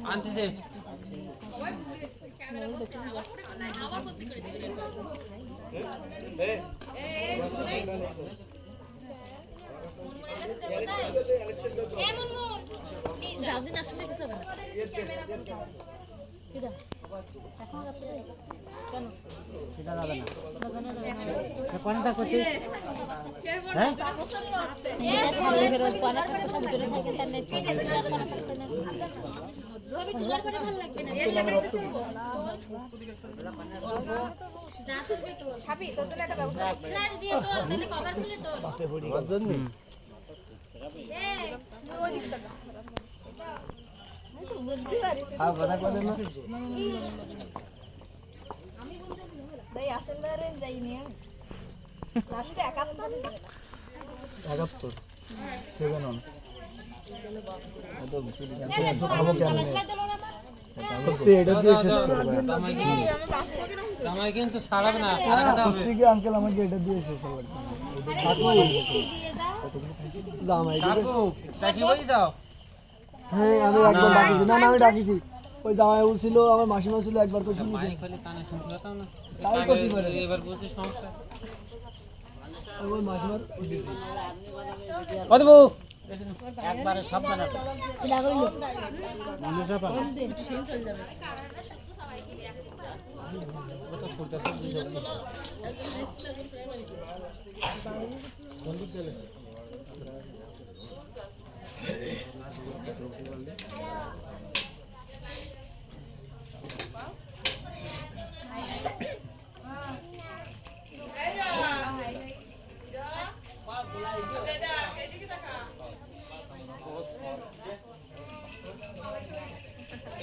আনতেছে কোনটা করছিস হ্যাঁ কিন্তু ছাড়াবে না আঙ্কেল আমাকে এটা দিয়ে শেষ হ্যাঁ আমি একবার ডাকিছি না আমি ডাকিছি ওই জামাই ছিল আমার মাসিমা ছিল একবার করে শুনছি তাই করতে পারে এবার বুঝতে সমস্যা ওই মাসিমার কতবু একবারে সব বানাতে লাগাইলো মুসা পা চলে যাবে কত ফুটা সব দিয়ে দাও বন্ধু চলে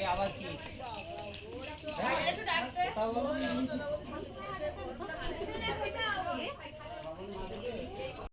আবার কি